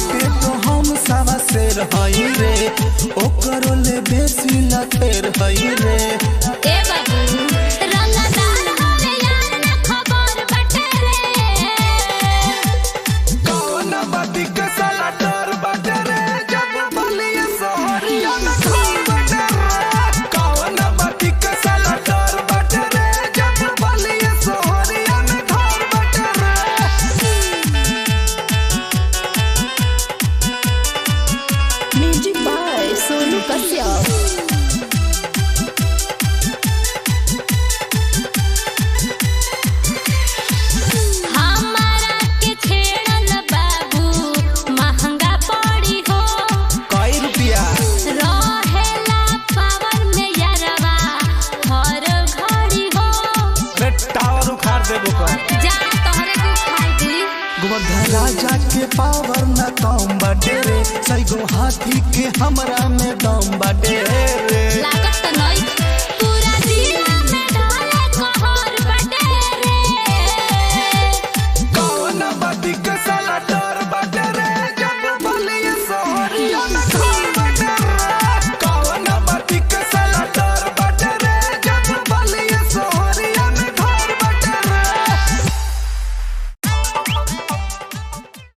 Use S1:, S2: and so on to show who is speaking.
S1: बाटे तो हम सावा शेर हई रे, ओकरो ले बेसी लतेर हई रे।
S2: ए बाबू रंगदार हवे यार ना खबर बटे रे।
S1: कौन बाती के साला डर बाटे रे, जब बलिया सोहरिया में घर बाटे रे। कौन बाती के साला डर बाटे रे, जब बलिया सोहरिया में घर बाटे रे।
S2: Music by Sonu Kashyap. हमारा के छेड़ल बाबू महंगा पड़ी हो।
S1: कई रुपया
S2: रहेला पावर में यारवा हर घड़ी हो।
S1: रे टावर उखाड़ देबो का।
S2: जा तोहरे को खाई दी।
S1: गोवर्धन राजा के पावर न कम बाटे रे, सैगो हाथी के हमरा में दम बाटे रे।
S2: लागत त नहीं